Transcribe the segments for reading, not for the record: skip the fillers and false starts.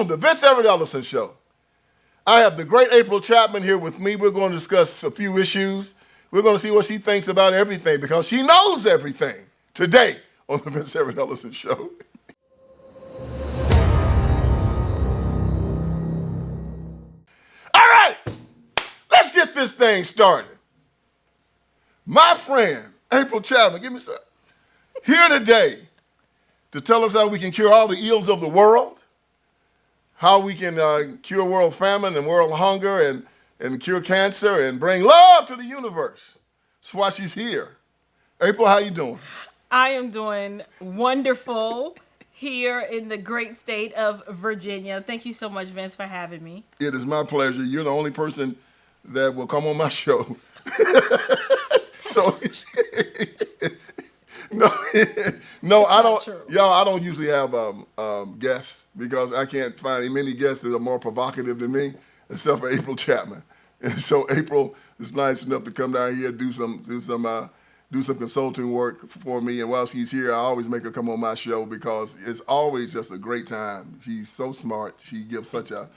on the Vince Everett Ellison Show. I have the great April Chapman here with me. We're going to discuss a few issues. We're going to see what she thinks about everything because she knows everything today on the Vince Everett Ellison Show. All right, let's get this thing started. My friend, April Chapman, give me some. Here today to tell us how we can cure all the ills of the world, how we can cure world famine and world hunger and cure cancer and bring love to the universe. That's why she's here. April, how you doing? I am doing wonderful here in the great state of Virginia. Thank you so much, Vince, for having me. It is my pleasure. You're the only person that will come on my show. So, no, I don't. True. Y'all, I don't usually have guests because I can't find many guests that are more provocative than me, except for April Chapman. And so April is nice enough to come down here and do some consulting work for me. And while she's here, I always make her come on my show because it's always just a great time. She's so smart. She gives such a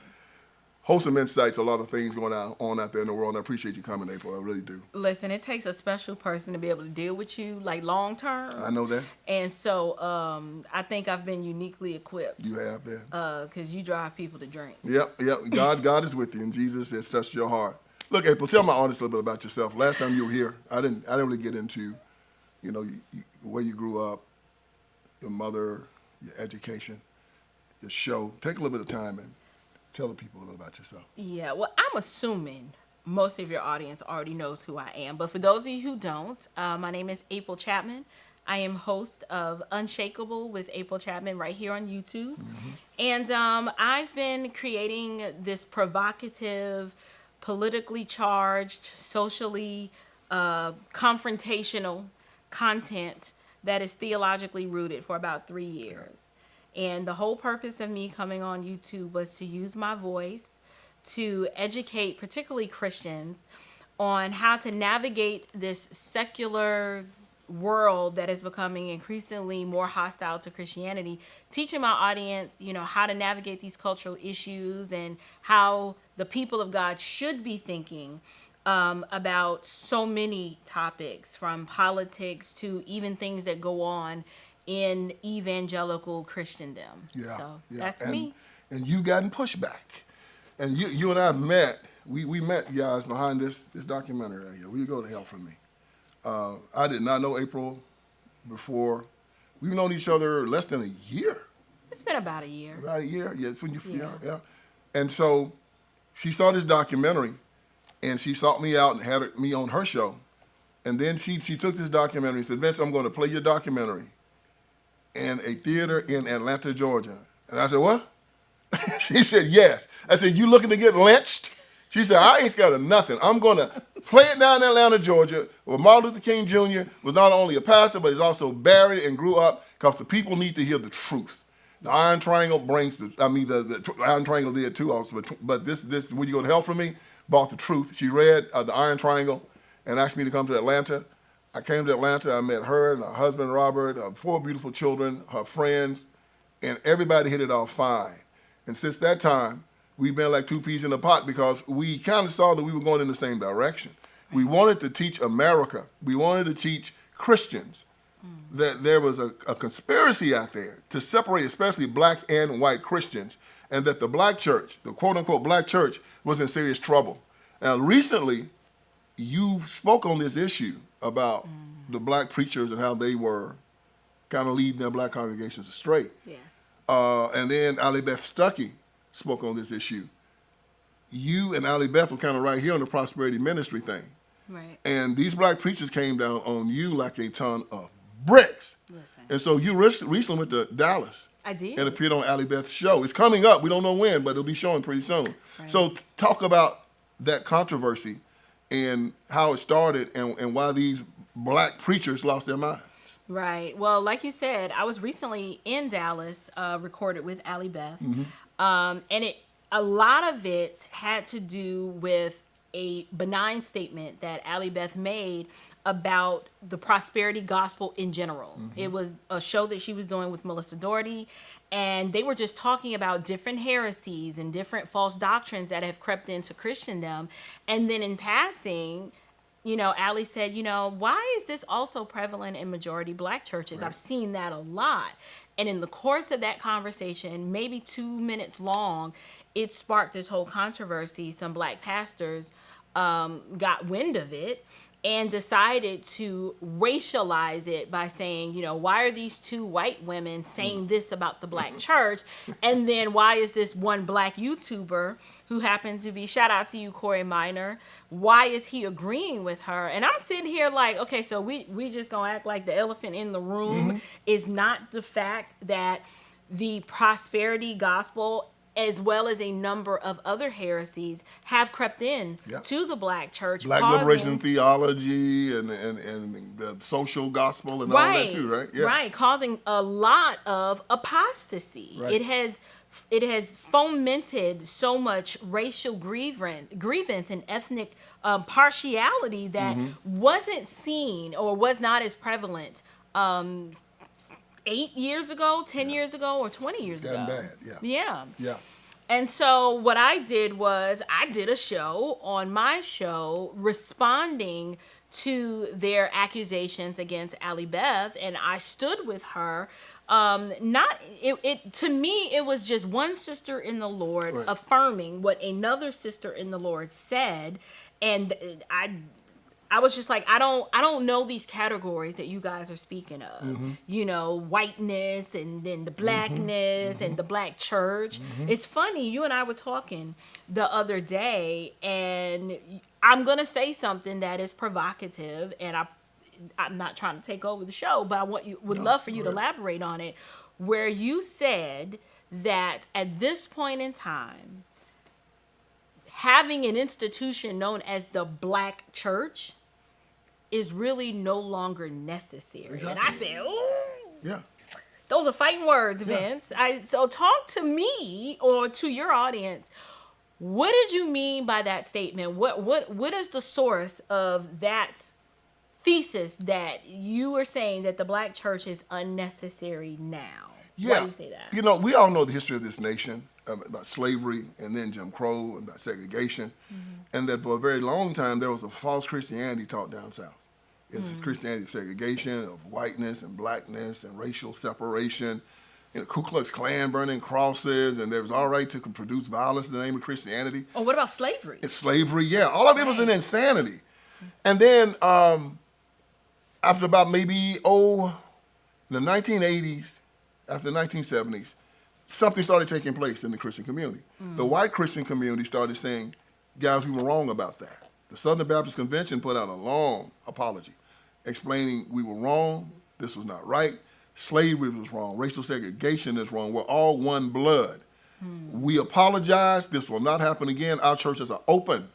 wholesome insights, a lot of things going on out there in the world. And I appreciate you coming, April. I really do. Listen, it takes a special person to be able to deal with you like long term. I know that. And so I think I've been uniquely equipped. You have been. Because you drive people to drink. Yep. God is with you, and Jesus has touched your heart. Look, April, tell my audience a little bit about yourself. Last time you were here, I didn't really get into, where you grew up, your mother, your education, your show. Take a little bit of time and tell the people a little about yourself. Yeah, well, I'm assuming most of your audience already knows who I am. But for those of you who don't, my name is April Chapman. I am host of Unshakable with Aprl Chapman right here on YouTube. Mm-hmm. And I've been creating this provocative, politically charged, socially confrontational content that is theologically rooted for about 3 years. And the whole purpose of me coming on YouTube was to use my voice to educate particularly Christians on how to navigate this secular world that is becoming increasingly more hostile to Christianity, teaching my audience, how to navigate these cultural issues and how the people of God should be thinking about so many topics, from politics to even things that go on in evangelical Christendom. So that's me. And you gotten pushback. And you and I met, we met guys behind this documentary right here. Will you go to hell for me? I did not know April before. We've known each other less than a year. It's been about a year. About a year? Yeah, it's when you, yeah. And so she saw this documentary and she sought me out and had me on her show. And then she took this documentary and said, Vince, I'm going to play your documentary in a theater in Atlanta, Georgia. And I said, what? She said, yes. I said, you looking to get lynched? She said, I ain't scared of nothing. I'm going to play it down in Atlanta, Georgia, where Martin Luther King Jr. was not only a pastor, but he's also buried and grew up because the people need to hear the truth. The Iron Triangle the Iron Triangle did too also, but this Would You Go to Hell for Me brought the truth. She read the Iron Triangle and asked me to come to Atlanta. I came to Atlanta. I met her and her husband, Robert, 4 beautiful children, her friends, and everybody hit it off fine. And since that time, we've been like 2 peas in a pot because we kind of saw that we were going in the same direction. We wanted to teach America. We wanted to teach Christians that there was a conspiracy out there to separate especially black and white Christians, and that the black church, the quote-unquote black church, was in serious trouble. Now, recently, you spoke on this issue about the black preachers and how they were kind of leading their black congregations astray. Yes. And then Ali Beth Stuckey spoke on this issue. You and Ali Beth were kind of right here on the prosperity ministry thing. Right. And these black preachers came down on you like a ton of bricks. Listen. And so you recently went to Dallas. I did. And appeared on Ali Beth's show. It's coming up. We don't know when, but it'll be showing pretty soon. Right. So talk about that controversy and how it started and why these black preachers lost their minds. Right. Well, like you said, I was recently in Dallas, recorded with Ali Beth. Mm-hmm. And a lot of it had to do with a benign statement that Ali Beth made about the prosperity gospel in general. Mm-hmm. It was a show that she was doing with Melissa Doherty, And they were just talking about different heresies and different false doctrines that have crept into Christendom. And then in passing, Allie said, why is this also prevalent in majority black churches? I've seen that a lot. And in the course of that conversation, maybe 2 minutes long, it sparked this whole controversy. Some black pastors got wind of it and decided to racialize it by saying, why are these two white women saying this about the black church? And then why is this one black YouTuber who happened to be, shout out to you, Corey Minor, why is he agreeing with her? And I'm sitting here like, okay, so we just gonna act like the elephant in the room is not the fact that the prosperity gospel, as well as a number of other heresies, have crept in to the black church. Black liberation theology and the social gospel and all that too, right? Yeah. Right, causing a lot of apostasy. Right. It has fomented so much racial grievance and ethnic partiality that wasn't seen or was not as prevalent 8 years ago, 10 years ago, or 20 years ago. Bad, Yeah. And so what I did was I did a show on my show responding to their accusations against Allie Beth, and I stood with her. To me, it was just one sister in the Lord affirming what another sister in the Lord said, and I was just like, I don't know these categories that you guys are speaking of. Whiteness and then the blackness and the black church. It's funny, you and I were talking the other day, and I'm going to say something that is provocative, and I'm not trying to take over the show, but would love for you to elaborate on it, where you said that at this point in time, having an institution known as the black church is really no longer necessary. Exactly. And I said, ooh. Yeah. Those are fighting words, Vince. So talk to me or to your audience. What did you mean by that statement? What is the source of that thesis that you were saying that the black church is unnecessary now? Yeah. Why do you say that? We all know the history of this nation about slavery and then Jim Crow and about segregation, and that for a very long time there was a false Christianity taught down south. It's Christianity of segregation, of whiteness and blackness and racial separation. Ku Klux Klan burning crosses, and there was all right to produce violence in the name of Christianity. Oh, what about slavery? It's slavery, yeah. All of it was an insanity. And then after about maybe, in the 1980s, after the 1970s, something started taking place in the Christian community. The white Christian community started saying, guys, we were wrong about that. The Southern Baptist Convention put out a long apology explaining we were wrong, this was not right, slavery was wrong, racial segregation is wrong, we're all one blood. We apologize, this will not happen again. Our churches are open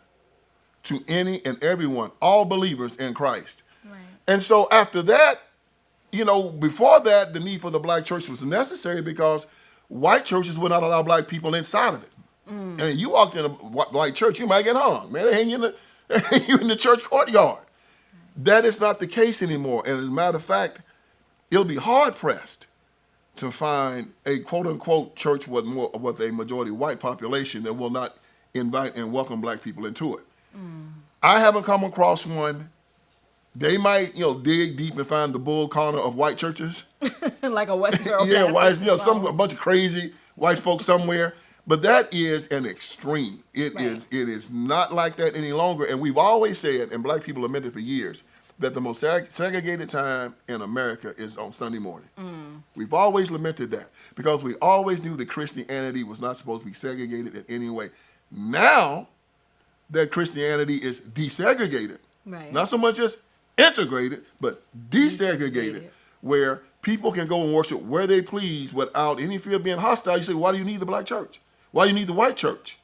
to any and everyone, all believers in Christ. Right. And so after that, before that, the need for the black church was necessary because white churches would not allow black people inside of it. And you walked in a white church, you might get hung. Man, they hang you in the church courtyard. That is not the case anymore. And as a matter of fact, it'll be hard-pressed to find a quote-unquote church with a majority white population that will not invite and welcome black people into it. I haven't come across one. They might, dig deep and find the bull corner of white churches. Like a Westboro. Yeah, a bunch of crazy white folks somewhere. But that is an extreme. It is not like that any longer. And we've always said, and black people have meant it for years, that the most segregated time in America is on Sunday morning. We've always lamented that because we always knew that Christianity was not supposed to be segregated in any way. Now that Christianity is desegregated, not so much as integrated, but desegregated, where people can go and worship where they please without any fear of being hostile. You say, why do you need the black church? Why do you need the white church?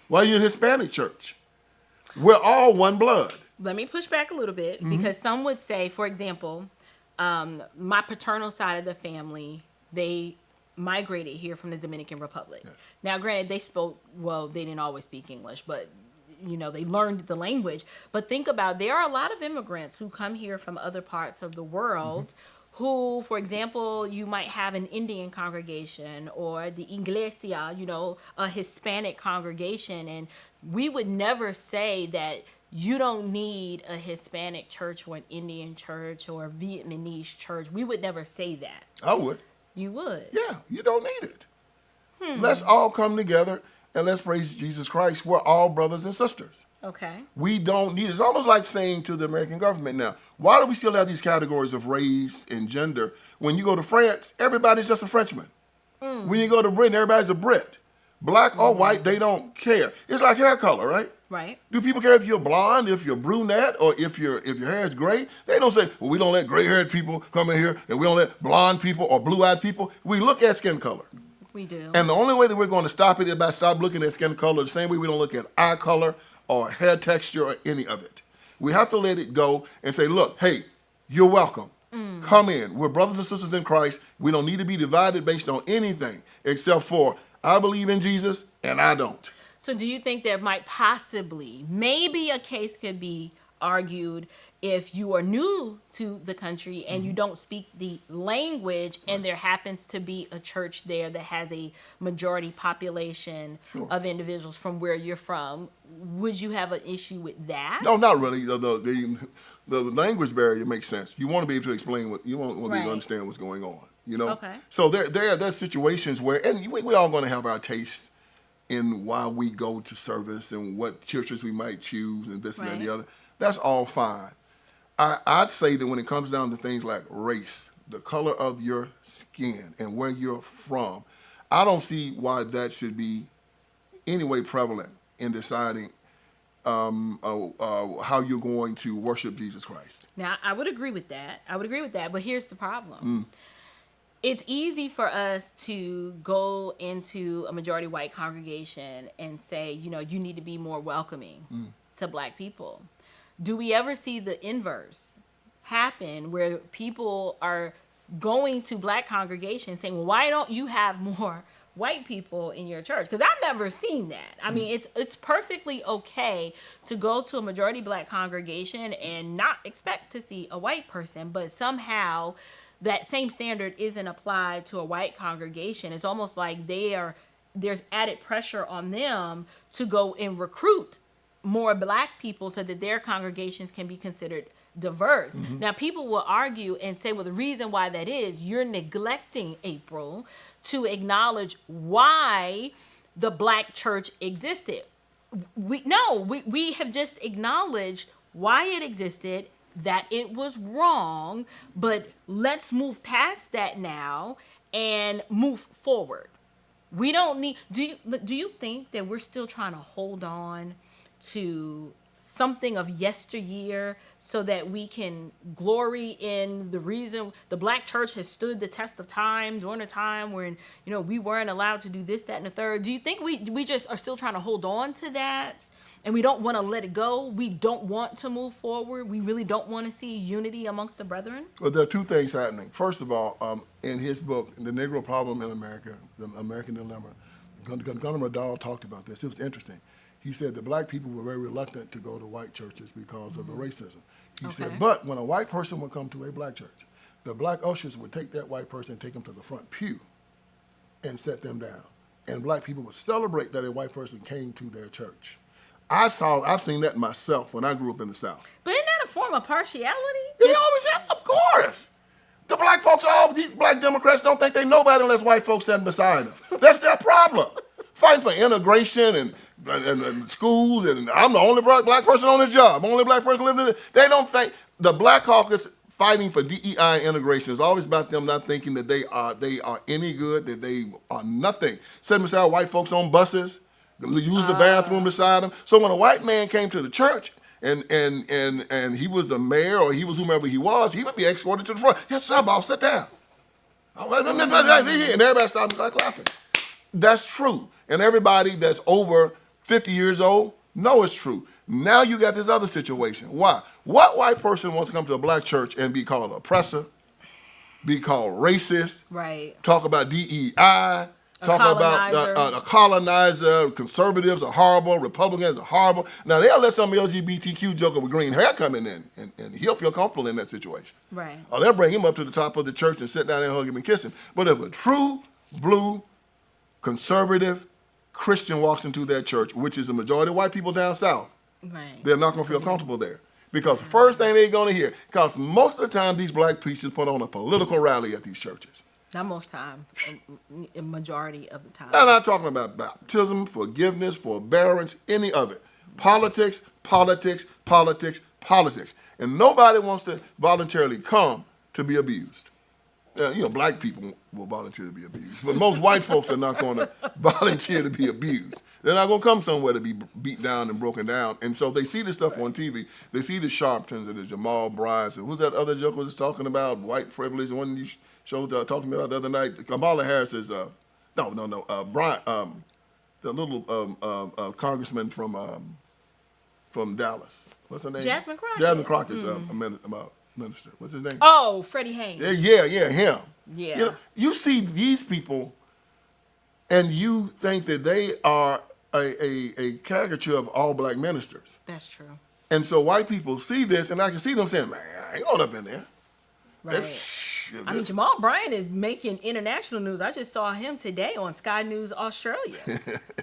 Why do you need the Hispanic church? We're all one blood. Let me push back a little bit because some would say, for example, my paternal side of the family, they migrated here from the Dominican Republic. Yes. Now, granted, they didn't always speak English, but they learned the language. But think about, there are a lot of immigrants who come here from other parts of the world who, for example, you might have an Indian congregation or the iglesia, a Hispanic congregation. And we would never say that you don't need a Hispanic church or an Indian church or a Vietnamese church. We would never say that. I would. You would? Yeah, you don't need it. Let's all come together and let's praise Jesus Christ. We're all brothers and sisters. Okay. We don't need it. It's almost like saying to the American government now, why do we still have these categories of race and gender? When you go to France, everybody's just a Frenchman. When you go to Britain, everybody's a Brit. Black or white, they don't care. It's like hair color, right? Right. Do people care if you're blonde, if you're brunette, or if your hair is gray? They don't say, well, we don't let gray-haired people come in here, and we don't let blonde people or blue-eyed people. We look at skin color. We do. And the only way that we're going to stop it is by stop looking at skin color the same way we don't look at eye color or hair texture or any of it. We have to let it go and say, look, hey, you're welcome. Come in. We're brothers and sisters in Christ. We don't need to be divided based on anything except for I believe in Jesus and I don't. So do you think there might possibly, maybe a case could be argued if you are new to the country and you don't speak the language and there happens to be a church there that has a majority population of individuals from where you're from, would you have an issue with that? No, not really. The language barrier makes sense. You want to be able to explain what you want to be able to understand what's going on. Okay. So there's situations where, and we all going to have our tastes in why we go to service and what churches we might choose and this and that and the other. That's all fine. I'd say that when it comes down to things like race, the color of your skin and where you're from, I don't see why that should be any way prevalent in deciding how you're going to worship Jesus Christ. Now, I would agree with that. But here's the problem. It's easy for us to go into a majority white congregation and say, you need to be more welcoming to black people. Do we ever see the inverse happen where people are going to black congregations saying, well, why don't you have more white people in your church? Because I've never seen that. I mean, it's perfectly okay to go to a majority black congregation and not expect to see a white person, but somehow that same standard isn't applied to a white congregation. It's almost like there's added pressure on them to go and recruit more black people so that their congregations can be considered diverse. Now, people will argue and say, well, the reason why that is, you're neglecting, April, to acknowledge why the black church existed. We have just acknowledged why it existed, that it was wrong, but let's move past that now and move forward. We don't need, do you think that we're still trying to hold on to something of yesteryear so that we can glory in the reason the black church has stood the test of time during a time when, we weren't allowed to do this, that, and the third? Do you think we just are still trying to hold on to that and we don't want to let it go? We don't want to move forward. We really don't want to see unity amongst the brethren? Well, there are two things happening. First of all, in his book, The Negro Problem in America, The American Dilemma, Gunnar Dahl talked about this. It was interesting. He said that black people were very reluctant to go to white churches because of the racism. He said, but when a white person would come to a black church, the black ushers would take that white person and take them to the front pew and set them down. And black people would celebrate that a white person came to their church. I've seen that myself when I grew up in the South. But isn't that a form of partiality? It always have, of course. The black folks, these black Democrats don't think they nobody unless white folks stand beside them. That's their problem. Fighting for integration and schools, and I'm the only black person on this job. I'm the only black person living in it. They don't think the Black Caucus fighting for DEI integration is always about them not thinking that they are any good, that they are nothing. Set beside white folks on buses, use the bathroom beside them. So when a white man came to the church and he was the mayor or he was whomever he would be escorted to the front. Yes, sir, boss, sit down. And everybody started clapping. That's true. And everybody that's over 50 years old know it's true. Now you got this other situation. Why? What white person wants to come to a black church and be called oppressor, be called racist, right? Talk about DEI, talking about a colonizer, conservatives are horrible, Republicans are horrible. Now, they'll let some LGBTQ joker with green hair come in and he'll feel comfortable in that situation. Right. Or they'll bring him up to the top of the church and sit down and hug him and kiss him. But if a true blue conservative Christian walks into that church, which is a majority of white people down south, Right. they're not going to feel comfortable there. Because the first thing they're going to hear, because most of the time these black preachers put on a political rally at these churches. Not most time, a majority of the time. I'm not talking about baptism, forgiveness, forbearance, any of it. Politics, politics, politics, politics. And nobody wants to voluntarily come to be abused. Black people will volunteer to be abused. But most white folks are not going to volunteer to be abused. They're not going to come somewhere to be beat down and broken down. And so they see this stuff on TV. They see the Sharptons and the Jamal Bryants. And who's that other joke was talking about? White privilege. The one you showed, talked to me about the other night. Kamala Harris is, Brian, the little congressman from Dallas. What's her name? Jasmine Crockett. Jasmine Crockett's a minister. What's his name? Oh, Freddie Haynes. Yeah, him. Yeah. You see these people, and you think that they are a caricature of all black ministers. That's true. And so white people see this, and I can see them saying, "Man, I ain't going up in there." Right. I mean, Jamal Bryant is making international news. I just saw him today on Sky News Australia.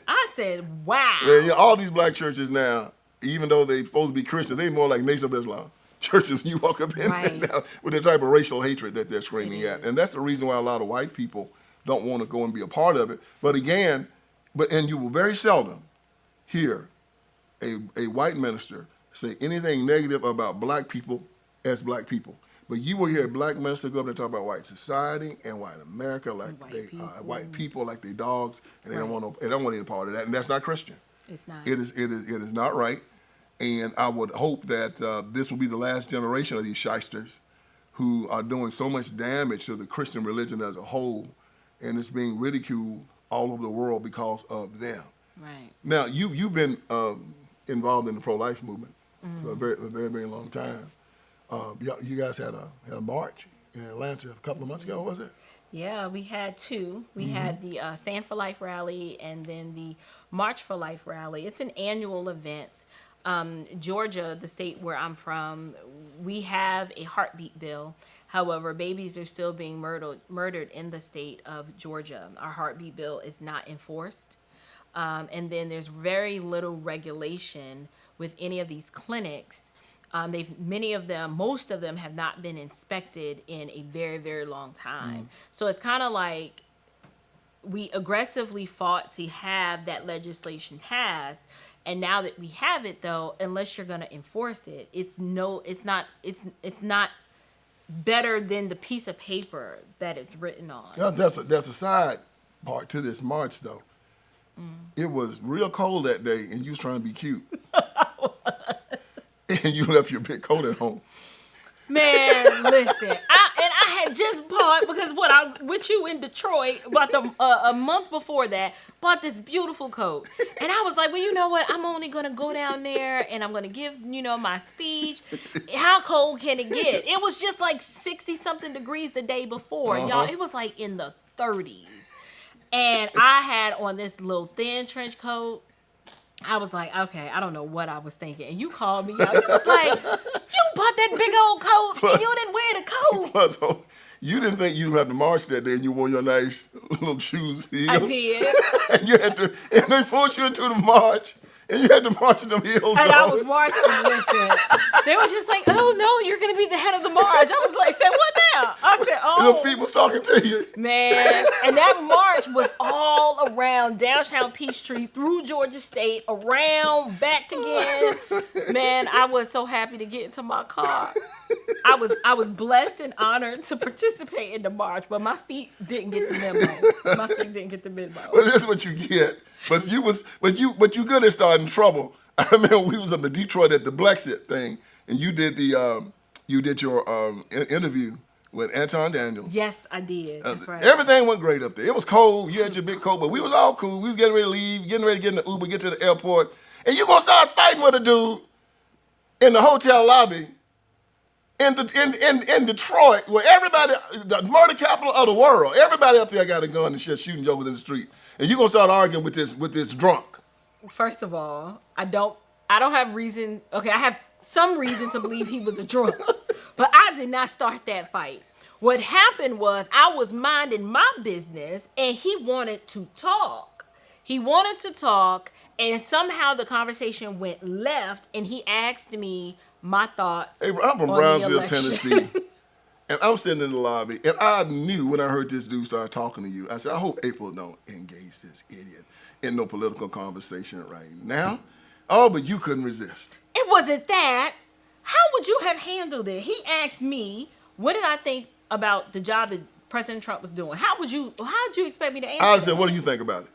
I said, "Wow." Yeah, all these black churches now, even though they're supposed to be Christian, they more like Nation of Islam churches when you walk up in there now, with the type of racial hatred that they're screaming at. And that's the reason why a lot of white people don't want to go and be a part of it. But again, and you will very seldom hear a white minister say anything negative about black people as black people. But you will hear a black minister go up and talk about white society and white America like white people like they dogs, and they don't want any part of that. And that's not Christian. It's not. It is not right. And I would hope that this will be the last generation of these shysters who are doing so much damage to the Christian religion as a whole, and it's being ridiculed all over the world because of them. Right. Now, you've been involved in the pro-life movement for a very, very, very long time. You guys had a march in Atlanta a couple of months ago, was it? Yeah, we had two. We had the Stand for Life rally and then the March for Life rally. It's an annual event. Georgia, the state where I'm from, we have a heartbeat bill. However, babies are still being murdered in the state of Georgia. Our heartbeat bill is not enforced. And then there's very little regulation with any of these clinics. Most of them have not been inspected in a very, very long time. So it's kind of like we aggressively fought to have that legislation passed. And now that we have it, though, unless you're going to enforce it, it's not better than the piece of paper that it's written on. Yeah, that's a side part to this march, though. It was real cold that day, and you was trying to be cute. And you left your big coat at home. Man, listen, I had just bought, because I was with you in Detroit about a month before that, bought this beautiful coat. And I was like, well, you know what? I'm only going to go down there and I'm going to give, my speech. How cold can it get? It was just like 60-something degrees the day before. Y'all, it was like in the 30s. And I had on this little thin trench coat. I was like, okay, I don't know what I was thinking. And you called me out. You was like, you bought that big old coat and you didn't wear the coat. Plus, you didn't think you had to march that day and you wore your nice little shoes. I did. And they pulled you into the march. And you had to march in them heels. And I was marching. Listen, they were just like, "Oh no, you're gonna be the head of the march." I was like, "Say what now?" I said, "Oh." And the feet was talking to you, man. And that march was all around downtown Peachtree, through Georgia State, around, back again. Man, I was so happy to get into my car. I was blessed and honored to participate in the march, but my feet didn't get the memo. My feet didn't get the memo. Well, this is what you get. But you good at starting trouble. I remember we was up in Detroit at the Brexit thing, and you did your interview with Anton Daniels. Yes, I did. That's right. Everything went great up there. It was cold. You had your big coat, but we was all cool. We was getting ready to leave, getting ready to get in the Uber, get to the airport, and you gonna start fighting with a dude in the hotel lobby in Detroit, where everybody, the murder capital of the world, everybody up there got a gun and shit shooting jokers in the street, and you gonna start arguing with this drunk? First of all, I don't have reason. Okay, I have some reason to believe he was a drunk, but I did not start that fight. What happened was I was minding my business, and he wanted to talk. And somehow the conversation went left, and he asked me my thoughts. Hey, I'm from on Brownsville, Tennessee, and I'm sitting in the lobby, and I knew when I heard this dude start talking to you, I said, I hope April don't engage this idiot in no political conversation right now. Oh, but you couldn't resist. It wasn't that. How would you have handled it? He asked me, what did I think about the job that President Trump was doing? How'd you expect me to answer? I said, what do you think about it?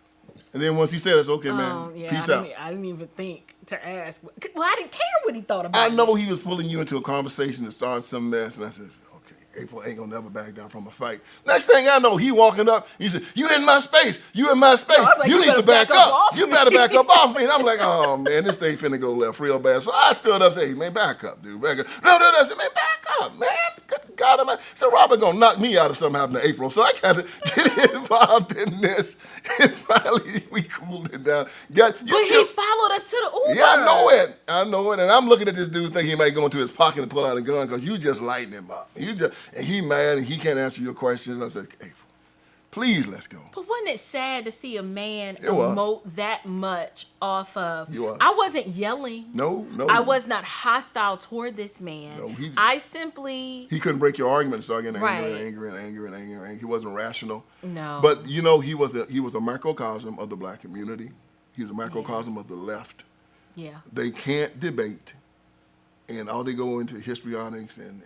And then once he said, it's okay, man. Peace out. I didn't even think to ask. Well, I didn't care what he thought about it. I know he was pulling you into a conversation to start some mess, and I said, okay, April ain't gonna never back down from a fight. Next thing I know, he walking up, he said, you in my space, you in my space. No, like, you need to back up. You better back up off me. And I'm like, oh man, this thing finna go left real bad. So I stood up and said, hey, man, back up, dude, back up. No, I said, man, back up, man. Good God, man. So Robert gonna knock me out if something happened to April. So I gotta get involved in this. And finally, we cooled it down. He followed us to the Uber. Yeah, I know it. And I'm looking at this dude thinking he might go into his pocket and pull out a gun because you just lighting him up. And he mad and he can't answer your questions. I said, April, please, let's go. But wasn't it sad to see a man emote that much off of? You are. I wasn't yelling. No. I was not hostile toward this man. No, he couldn't break your argument and start getting angry. He wasn't rational. No. But you know, he was a microcosm of the black community. He was a microcosm of the left. Yeah. They can't debate, and all they go into histrionics and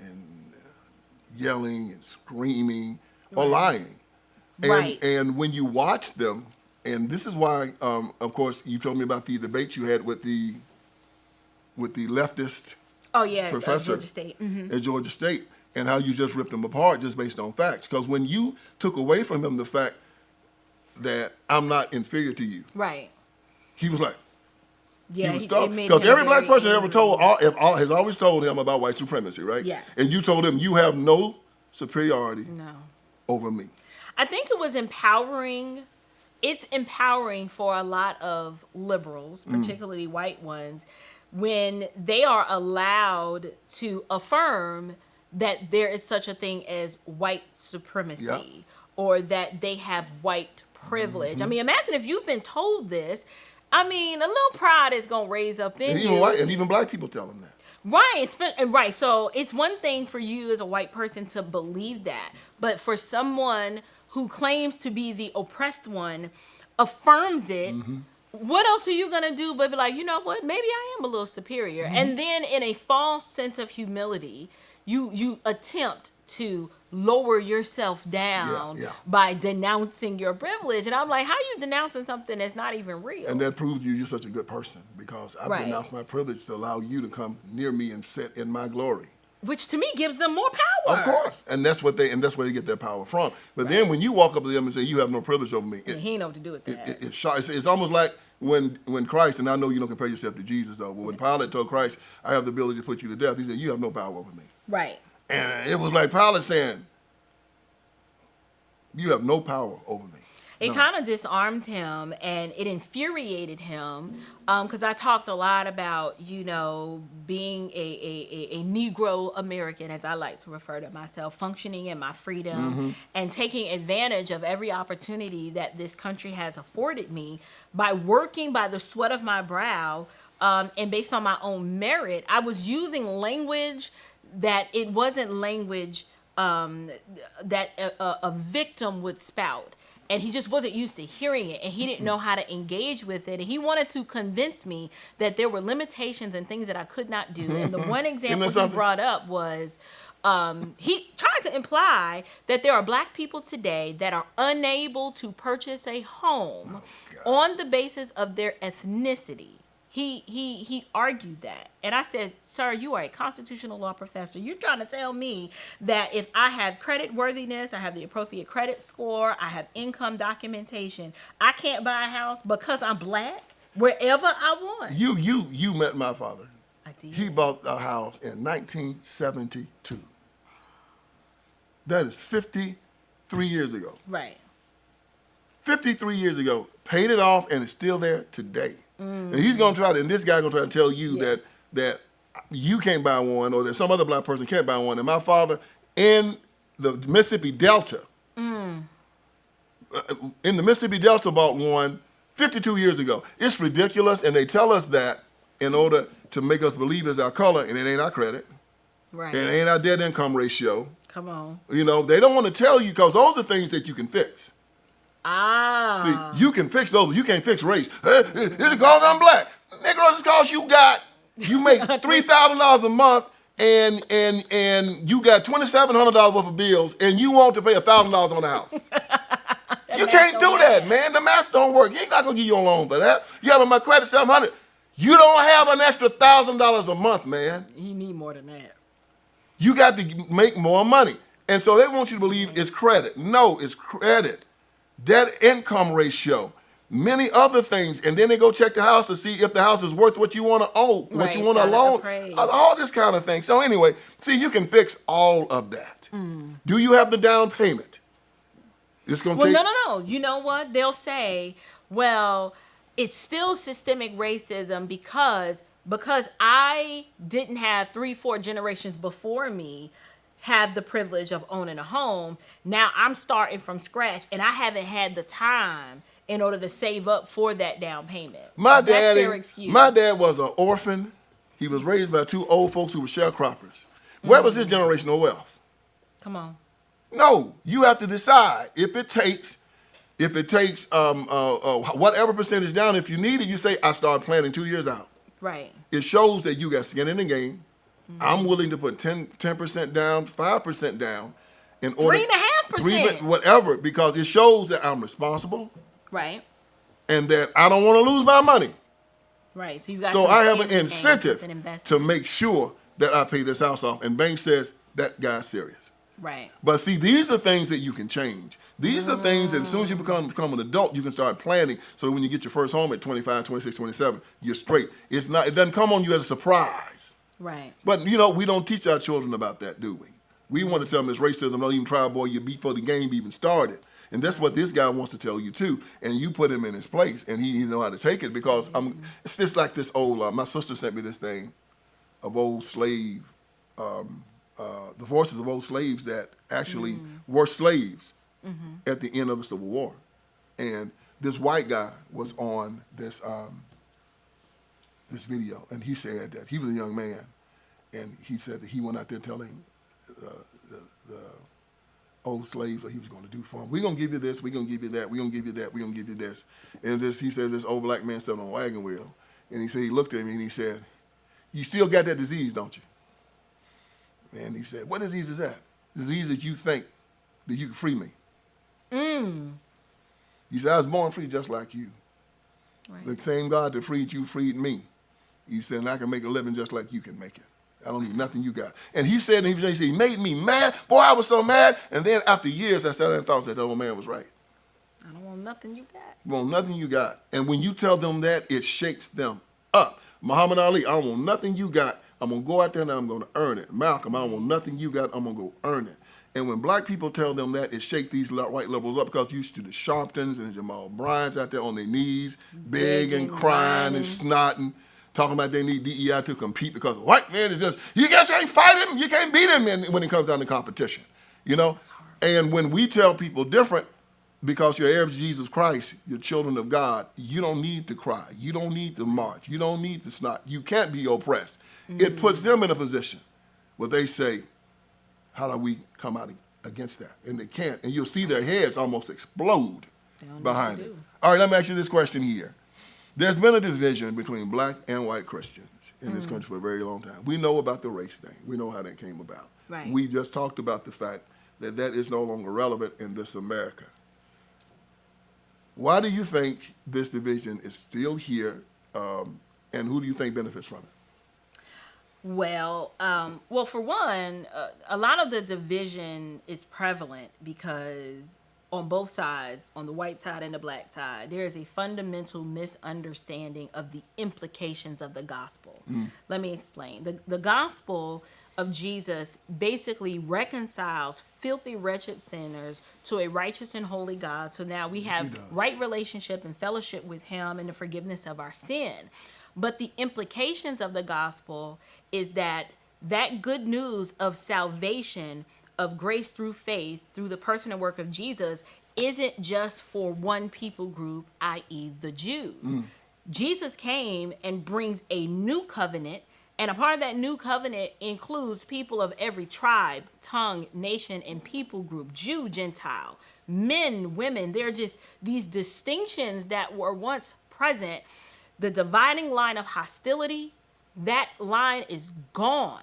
yelling and screaming or lying. And when you watch them, and this is why, of course, you told me about the debate you had with the leftist professor at Georgia State. Mm-hmm. At Georgia State, and how you just ripped them apart just based on facts. Because when you took away from him the fact that I'm not inferior to you, right? He was like, yeah, because every black person ever has always told him about white supremacy, right? Yes. And you told him you have no superiority over me. I think it was empowering. It's empowering for a lot of liberals, particularly white ones, when they are allowed to affirm that there is such a thing as white supremacy or that they have white privilege. I mean, imagine if you've been told this. I mean, a little pride is going to raise up in you. And even black people tell them that. Right. So it's one thing for you as a white person to believe that. But for someone who claims to be the oppressed one, affirms it, what else are you going to do but be like, you know what, maybe I am a little superior. And then in a false sense of humility, you attempt to lower yourself down by denouncing your privilege. And I'm like, how are you denouncing something that's not even real? And that proves you're such a good person because I've denounced my privilege to allow you to come near me and sit in my glory. Which to me gives them more power. Of course. And that's where they get their power from. But then when you walk up to them and say, you have no privilege over me. He ain't know what to do with that. It's almost like when Christ, and I know you don't compare yourself to Jesus though, but when Pilate told Christ, I have the ability to put you to death, he said, you have no power over me. Right. And it was like Pilate saying, you have no power over me. It kind of disarmed him and it infuriated him because I talked a lot about, being a Negro American, as I like to refer to myself, functioning in my freedom and taking advantage of every opportunity that this country has afforded me by working by the sweat of my brow and based on my own merit. I was using language that it wasn't language that a victim would spout. And he just wasn't used to hearing it, and he didn't know how to engage with it. And he wanted to convince me that there were limitations and things that I could not do. And the one example he brought up was he tried to imply that there are black people today that are unable to purchase a home on the basis of their ethnicity. He argued that. And I said, sir, you are a constitutional law professor. You're trying to tell me that if I have credit worthiness, I have the appropriate credit score, I have income documentation, I can't buy a house because I'm black wherever I want. You met my father. I did. He bought a house in 1972. That is 53 years ago. Right. 53 years ago, paid it off, and it's still there today. And he's gonna try to, and this guy gonna try to tell you Yes. that you can't buy one, or that some other black person can't buy one. And my father in the Mississippi Delta, in the Mississippi Delta, bought one 52 years ago. It's ridiculous, and they tell us that in order to make us believe it's our color, and it ain't our credit, Right. it ain't our debt income ratio. Come on. You know, they don't want to tell you because those are things that you can fix. Ah. See, you can fix those. You can't fix race. It's because I'm black. Nigga, it's because you make $3,000 a month and you got $2,700 worth of bills and you want to pay $1,000 on the house. You can't do that, man. The math don't work. You ain't not gonna give you a loan for that. You have my credit $700. You don't have an extra $1,000 a month, man. You need more than that. You got to make more money. And so they want you to believe it's credit. No, it's credit. Debt income ratio. Many other things. And then they go check the house to see if the house is worth what you want to owe, what Right, you want to gotta loan. appraise. All this kind of thing. So anyway, see, you can fix all of that. Do you have the down payment? It's going to Well, take... no. You know what? They'll say, well, it's still systemic racism because I didn't have 3-4 generations before me have the privilege of owning a home. Now I'm starting from scratch and I haven't had the time in order to save up for that down payment. That's their excuse. My dad was an orphan. He was raised by two old folks who were sharecroppers. Where was his generational wealth? Come on. No, you have to decide if it takes whatever percentage down. If you need it, you say, I started planning 2 years out. Right. It shows that you got skin in the game. I'm willing to put 10% down, 5% down in order 3.5%. whatever, because it shows that I'm responsible Right. and that I don't want to lose my money. Right. So you got So some I have an skin in the game, incentive something invested. to make sure that I pay this house off. And bank says that guy's serious. Right. But see, these are things that you can change. These are things that as soon as you become an adult, you can start planning so that when you get your first home at 25, 26, 27, you're straight. It doesn't come on you as a surprise. Right. But, you know, we don't teach our children about that, do we? We want to tell them it's racism. Don't even try, boy, you beat before the game even started. And that's what this guy wants to tell you, too. And you put him in his place, and he know how to take it because it's just like this old, my sister sent me this thing of old slave, the voices of old slaves that actually were slaves at the end of the Civil War. And this white guy was on this video, and he said that he was a young man, and he said that he went out there telling the old slaves what he was going to do for them. We're going to give you this, we're going to give you that, we're going to give you that, we're going to give you this. And he said this old black man sitting on a wagon wheel, and he said, he looked at me and he said, you still got that disease, don't you? And he said, what disease is that? Disease that you think that you can free me. He said, I was born free just like you. Right. The same God that freed you freed me. He said, and I can make a living just like you can make it. I don't need nothing you got. And he said, he made me mad. Boy, I was so mad. And then after years, I sat there and thought that old man was right. I don't want nothing you got. I want nothing you got. And when you tell them that, it shakes them up. Muhammad Ali, I don't want nothing you got. I'm going to go out there and I'm going to earn it. Malcolm, I don't want nothing you got. I'm going to go earn it. And when black people tell them that, it shakes these white liberals up because used to the Sharptons and Jamal Bryant's out there on their knees, begging, crying, and snotting, talking about they need DEI to compete because the white man is just, you guys can't fight him, you can't beat him when it comes down to competition, you know? And when we tell people different, because you're heirs of Jesus Christ, you're children of God, you don't need to cry, you don't need to march, you don't need to snot, you can't be oppressed. It puts them in a position where they say, how do we come out against that? And they can't. And you'll see their heads almost explode behind it. All right, let me ask you this question here. There's been a division between black and white Christians in this country for a very long time. We know about the race thing. We know how that came about. Right. We just talked about the fact that that is no longer relevant in this America. Why do you think this division is still here, and who do you think benefits from it? Well, for one, a lot of the division is prevalent because on both sides, on the white side and the black side, there is a fundamental misunderstanding of the implications of the gospel. Let me explain. The gospel of Jesus basically reconciles filthy, wretched sinners to a righteous and holy God. So now we have right relationship and fellowship with him and the forgiveness of our sin. But the implications of the gospel is that good news of salvation, of grace through faith, through the person and work of Jesus, isn't just for one people group, i.e. the Jews. Jesus came and brings a new covenant, and a part of that new covenant includes people of every tribe, tongue, nation, and people group, Jew, Gentile, men, women. They're just these distinctions that were once present. The dividing line of hostility, that line is gone.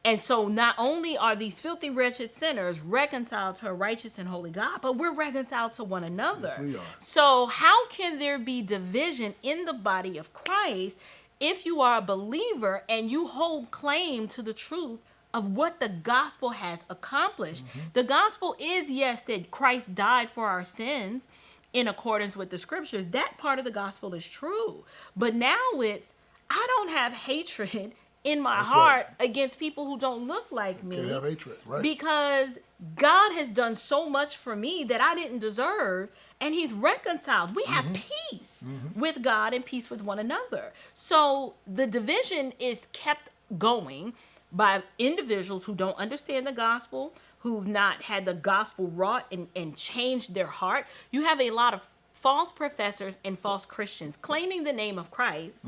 And so not only are these filthy, wretched sinners reconciled to a righteous and holy God, but we're reconciled to one another. Yes, we are. So how can there be division in the body of Christ if you are a believer and you hold claim to the truth of what the gospel has accomplished? The gospel is, yes, that Christ died for our sins in accordance with the scriptures. That part of the gospel is true. But now it's, I don't have hatred in my heart against people who don't look like me. Can't have hatred, right? Because God has done so much for me that I didn't deserve, and he's reconciled. We have peace with God and peace with one another. So the division is kept going by individuals who don't understand the gospel, who've not had the gospel wrought and changed their heart. You have a lot of false professors and false Christians claiming the name of Christ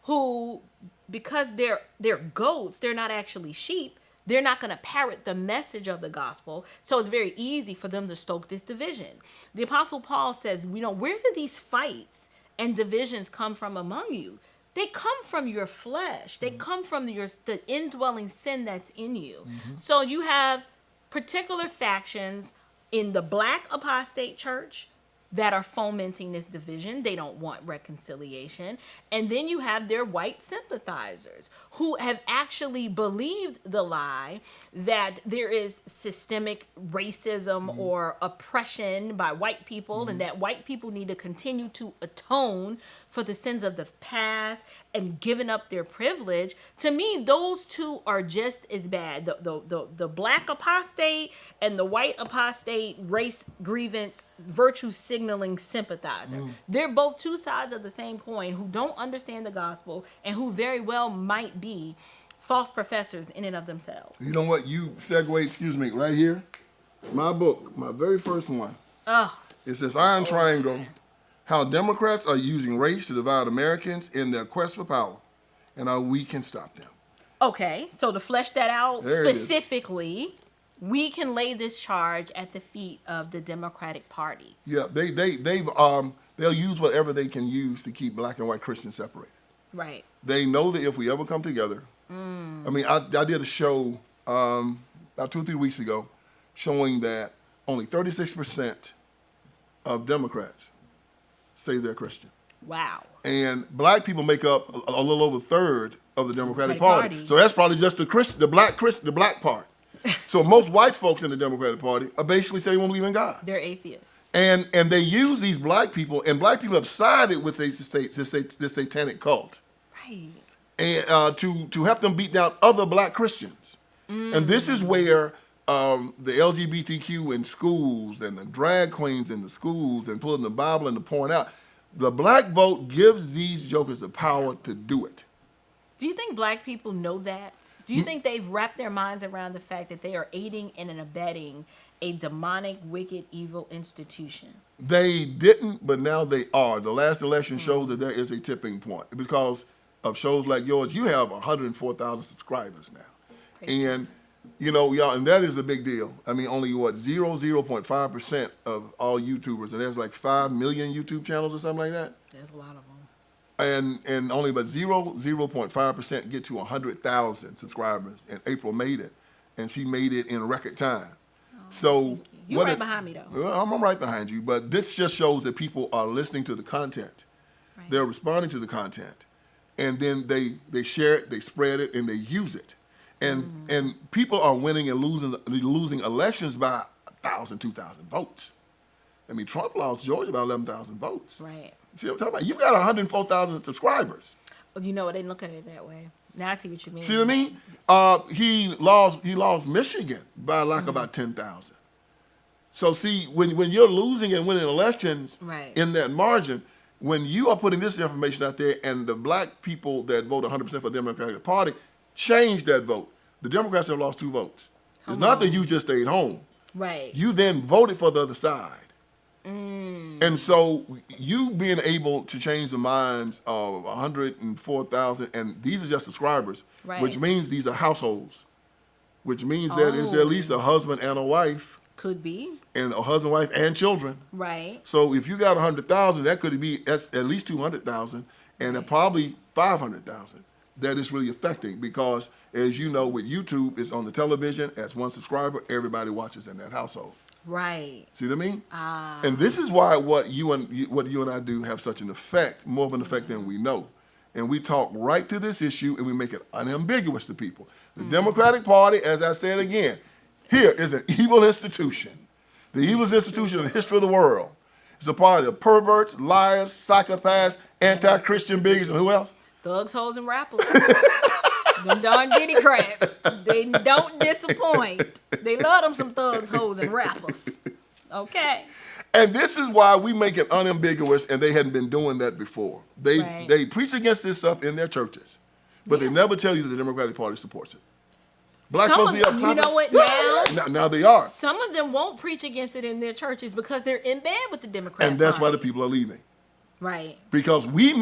who, because they're goats, they're not actually sheep, they're not going to parrot the message of the gospel. So it's very easy for them to stoke this division. The Apostle Paul says, where do these fights and divisions come from among you? They come from your flesh. They come from the indwelling sin that's in you. So you have particular factions in the black apostate church that are fomenting this division. They don't want reconciliation. And then you have their white sympathizers who have actually believed the lie that there is systemic racism or oppression by white people, and that white people need to continue to atone for the sins of the past and giving up their privilege. To me, those two are just as bad. The black apostate and the white apostate race grievance virtue signaling sympathizer. They're both two sides of the same coin who don't understand the gospel and who very well might be false professors in and of themselves. You know what? You segue, right here. My book, my very first one. It's this Iron Triangle. How Democrats are using race to divide Americans in their quest for power, and how we can stop them. Okay, so to flesh that out There specifically, we can lay this charge at the feet of the Democratic Party. Yeah, they'll use whatever they can use to keep black and white Christians separated. Right. They know that if we ever come together, I mean, I did a show about 2 or 3 weeks ago showing that only 36% of Democrats say they're Christian. Wow. And black people make up a little over a third of the Democratic Party. So that's probably just the black part. So most white folks in the Democratic Party are basically saying they won't believe in God. They're atheists. And they use these black people, and black people have sided with this satanic cult. Right. And to help them beat down other black Christians. And this is where the LGBTQ in schools and the drag queens in the schools and pulling the Bible and the pouring out, the black vote gives these jokers the power to do it. Do you think black people know that? Do you think they've wrapped their minds around the fact that they are aiding and abetting a demonic, wicked, evil institution? They didn't, but now they are. The last election shows that there is a tipping point because of shows like yours. You have 104,000 subscribers now. Crazy. And, y'all, and that is a big deal. I mean, only 0.5% of all YouTubers, and there's like 5 million YouTube channels or something like that. There's a lot of them. And only about 0.5% get to 100,000 subscribers. And April made it, and she made it in record time. So you're right behind me, though. Well, I'm right behind you, but this just shows that people are listening to the content. Right. They're responding to the content, and then they share it, they spread it, and they use it. And people are winning and losing elections by 1,000, 2,000 votes. I mean, Trump lost Georgia by 11,000 votes. Right. See what I'm talking about? You got 104,000 subscribers. You know, I didn't look at it that way. Now I see what you mean. See what I mean? He lost Michigan by like about 10,000. So see, when you're losing and winning elections in that margin, when you are putting this information out there and the black people that vote 100% for the Democratic Party change that vote, the Democrats have lost 2 votes. It's not that you just stayed home. Right. You then voted for the other side. And so you being able to change the minds of 104,000, and these are just subscribers, which means these are households, which means that it's at least a husband and a wife. Could be. And a husband, wife, and children. Right. So if you got 100,000, that's at least 200,000, and probably 500,000 that is really affecting, because as you know, with YouTube, it's on the television. As one subscriber, everybody watches in that household. Right. See what I mean? And this is why what you and I do have such an effect, more of an effect than we know. And we talk right to this issue, and we make it unambiguous to people. The Democratic Party, as I said again, here is an evil institution. The evilest institution in the history of the world. It's a party of perverts, liars, psychopaths, anti-Christian bigots, and who else? Thugs, hoes, and rappers. Them darn bitty crats. They don't disappoint. They love them some thugs, hoes, and rappers. Okay. And this is why we make it unambiguous, and they hadn't been doing that before. They preach against this stuff in their churches, but they never tell you that the Democratic Party supports it. Black folks be up. You know what now they are. Some of them won't preach against it in their churches because they're in bed with the Democratic And that's Party. why the people are leaving. Right. Because we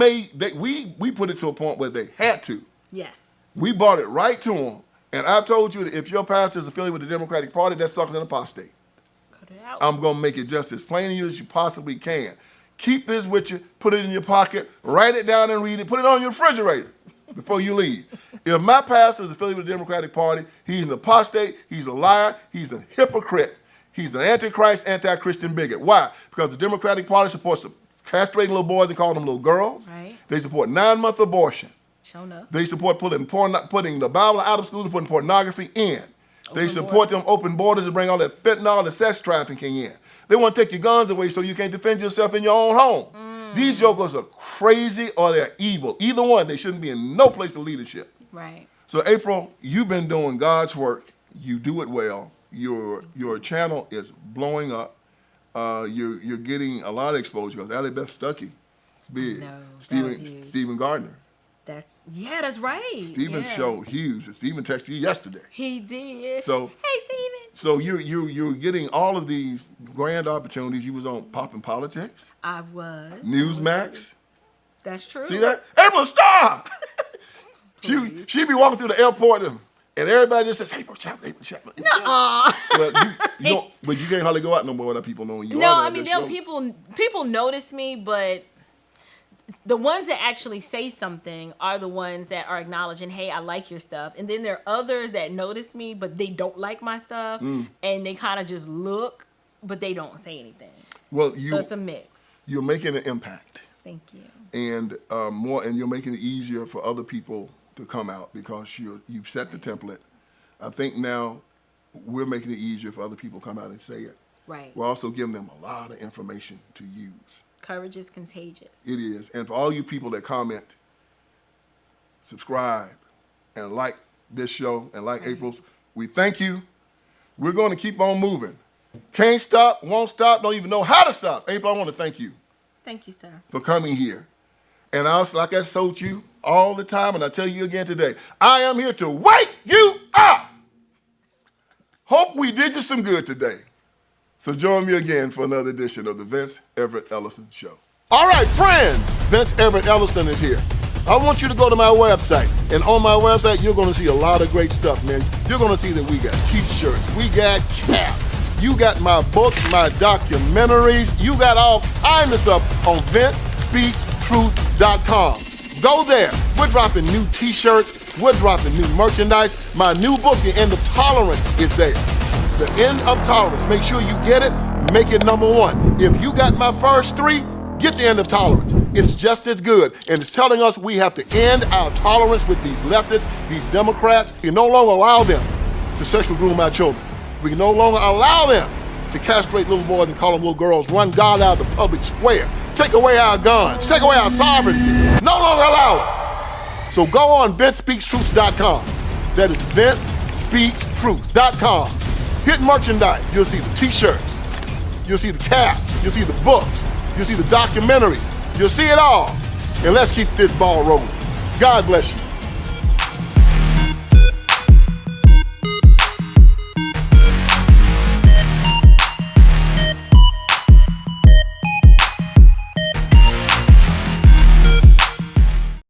put it to a point where they had to. Yes. We brought it right to them. And I've told you that if your pastor is affiliated with the Democratic Party, that sucker's an apostate. Cut it out. I'm going to make it just as plain to you as you possibly can. Keep this with you. Put it in your pocket. Write it down and read it. Put it on your refrigerator before you leave. If my pastor is affiliated with the Democratic Party, he's an apostate, he's a liar, he's a hypocrite. He's an antichrist, anti-Christian bigot. Why? Because the Democratic Party supports castrating little boys and calling them little girls. Right. They support 9-month abortion. Show enough. They support putting the Bible out of schools and putting pornography in. They support them open borders and bring all that fentanyl and sex trafficking in. They want to take your guns away so you can't defend yourself in your own home. These jokers are crazy or they're evil. Either one, they shouldn't be in no place of leadership. Right. So April, you've been doing God's work. You do it well. Your channel is blowing up. You're getting a lot of exposure because Allie Beth Stuckey is big. Stephen Gardner. That's right. Stephen's show huge. Stephen texted you yesterday. He did. So hey, Stephen. So you're getting all of these grand opportunities. You was on Poppin' Politics. I was. Newsmax. That's true. See that? April, stop! she be walking through the airport and everybody just says, April Chapman, April Chapman. Nuh-uh. Well, but you can't hardly go out no more without people knowing you. No, I mean, people notice me, but the ones that actually say something are the ones that are acknowledging, hey, I like your stuff. And then there are others that notice me, but they don't like my stuff. And they kind of just look, but they don't say anything. Well, so it's a mix. You're making an impact. Thank you. And you're making it easier for other people to come out because you've set the template. I think now we're making it easier for other people to come out and say it. Right. We're also giving them a lot of information to use. Courage is contagious. It is. And for all you people that comment, subscribe, and like this show and like April's, we thank you. We're going to keep on moving. Can't stop, won't stop, don't even know how to stop. April, I want to thank you. Thank you, sir. For coming here. And like I told you all the time, and I tell you again today, I am here to wake you up. Hope we did you some good today. So join me again for another edition of the Vince Everett Ellison Show. All right, friends, Vince Everett Ellison is here. I want you to go to my website. And on my website, you're going to see a lot of great stuff, man. You're going to see that we got T-shirts, we got caps. You got my books, my documentaries. You got all kinds of stuff on VinceSpeaksTruth.com. Go there. We're dropping new T-shirts. We're dropping new merchandise. My new book, The End of Tolerance, is there. The End of Tolerance. Make sure you get it. Make it #1. If you got my first 3, get The End of Tolerance. It's just as good. And it's telling us we have to end our tolerance with these leftists, these Democrats. We no longer allow them to sexually groom our children. We can no longer allow them to to castrate little boys and call them little girls, run God out of the public square, take away our guns, take away our sovereignty, no longer allow it. So go on VinceSpeaksTruth.com. That is VinceSpeaksTruth.com. Hit merchandise. You'll see the t-shirts. You'll see the caps. You'll see the books. You'll see the documentaries. You'll see it all. And let's keep this ball rolling. God bless you.